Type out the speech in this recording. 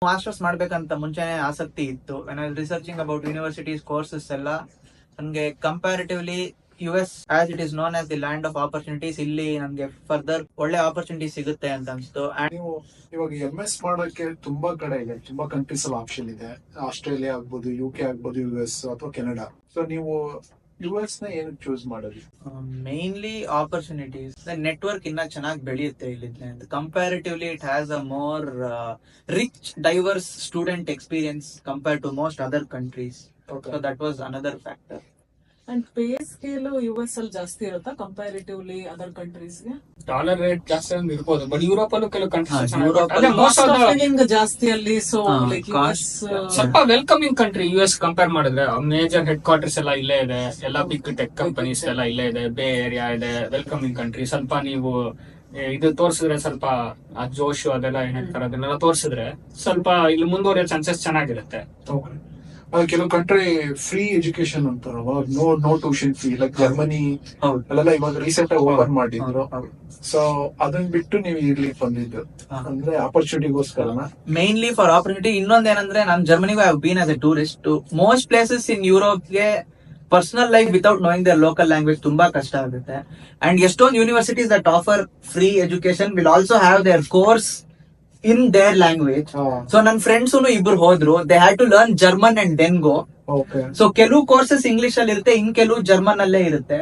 Masters ಮಾಡ್ಬೇಕಂತ ಮುಂಚೆನೆ ಆಸಕ್ತಿ ಇತ್ತು. ರಿಸರ್ಚಿಂಗ್ ಅಬೌಟ್ ಯೂನಿವರ್ಸಿಟೀಸ್ ಕೋರ್ಸಸ್ ಎಲ್ಲ ನನ್ಗೆ comparatively US as it is known as the land of opportunities, ಇಲ್ಲಿ ನನ್ಗೆ ಫರ್ದರ್ ಒಳ್ಳೆ ಆಪರ್ಚುನಿಟಿ ಸಿಗುತ್ತೆ ಅಂತ ಅನ್ಸ್ತು. ನೀವು ಇವಾಗ MS ಮಾಡೋಕೆ ತುಂಬಾ ಕಡೆ ಇದೆ, ತುಂಬಾ ಕಂಟ್ರೀಸ್ ಅಲ್ಲಿ ಆಪ್ಷನ್ ಇದೆ. ಆಸ್ಟ್ರೇಲಿಯಾ ಆಗ್ಬೋದು, UK ಆಗ್ಬೋದು, US ಅಥವಾ ಕೆನಡಾ. ಸೊ ನೀವು US ನ ಏನಕ್ಕೆ ಚೂಸ್ ಮಾಡೋದು? ಮೇನ್ಲಿ ಆಪರ್ಚುನಿಟೀಸ್, ನೆಟ್ವರ್ಕ್ ಇನ್ನ ಚೆನ್ನಾಗಿ ಬೆಳೆಯುತ್ತೆ ಇಲ್ಲಿ. Comparatively it has a more rich diverse student experience compared to most other countries. So that was another factor. And pay scale US ಅಲ್ಲಿ ಜಾಸ್ತಿ ಇರುತ್ತಾ ಕಂಪ್ಯಾರಿಟಿವ್ಲಿ ಅದರ್ ಕಂಟ್ರೀಸ್ ಗೆ? ಡಾಲರ್ ರೇಟ್ ಜಾಸ್ತಿ ಒಂದು ಇರ್ಬೋದು, ಬಟ್ ಯುರೋಪ್ ಅಲ್ಲೂ ಕೆಲವು ಕಂಟ್ರೀಸ್ ಜಾಸ್ತಿ ಅಲ್ಲಿ. ಸೊ ಲೈಕ್ ಸ್ವಲ್ಪ ವೆಲ್ಕಮಿಂಗ್ ಕಂಟ್ರಿ US ಕಂಪೇರ್ ಮಾಡಿದ್ರೆ. ಮೇಜರ್ ಹೆಡ್ ಕ್ವಾರ್ಟರ್ಸ್ ಎಲ್ಲ ಇಲ್ಲೇ ಇದೆ, ಎಲ್ಲ ಬಿಗ್ ಟೆಕ್ ಕಂಪನೀಸ್ ಎಲ್ಲ ಇಲ್ಲೇ ಇದೆ, ಬೇ ಏರಿಯಾ ಇದೆ, ವೆಲ್ಕಮಿಂಗ್ ಕಂಟ್ರಿ. ಸ್ವಲ್ಪ ನೀವು ಇದು ತೋರ್ಸಿದ್ರೆ, ಸ್ವಲ್ಪ ಆ ಜೋಶು ಅದೆಲ್ಲ ಏನ್ ಹೇಳ್ತಾರೆ ಅದನ್ನೆಲ್ಲ ತೋರ್ಸಿದ್ರೆ ಸ್ವಲ್ಪ ಇಲ್ಲಿ ಮುಂದುವರಿಯೋ ಚಾನ್ಸಸ್ ಚೆನ್ನಾಗಿರುತ್ತೆ. ಕೆಲವು ಕಂಟ್ರಿ ಫ್ರೀ ಎಜುಕೇಶನ್ ಅಂತಾರಲ್ಲ, no tuition fee, like Germany ಅಲ್ಲೆಲ್ಲ ಇವಾಗ ರೀಸೆಂಟ್ ಆಗಿ ಓಪನ್ ಮಾಡಿದ್ರು. ಸೊ ಅದನ್ನ ಬಿಟ್ಟು ನೀವು ಇಲ್ಲಿ ಬಂದಿದ್ದು ಅಂದ್ರೆ ಆಪರ್ಚುನಿಟಿಗೋಸ್ಕರನ? Mainly for opportunity. ಇನ್ನೊಂದೇನಂದ್ರೆ ನಾನು ಜರ್ಮನಿಗೂ have been as a tourist. Most places in ಯುರೋಪ್ಗೆ personal life without knowing their local language ತುಂಬಾ ಕಷ್ಟ ಆಗುತ್ತೆ. ಅಂಡ್ ಎಷ್ಟೊಂದು universities that offer free education will also have their course in their language. So ನನ್ನ friends ಇಬ್ರು ಹೋದ್ರು, they had to learn German and then go. So ಕೆಲವು courses English ಅಲ್ಲಿ ಇರುತ್ತೆ, ಇನ್ ಕೆಲವು ಜರ್ಮನ್ ಅಲ್ಲೇ ಇರುತ್ತೆ.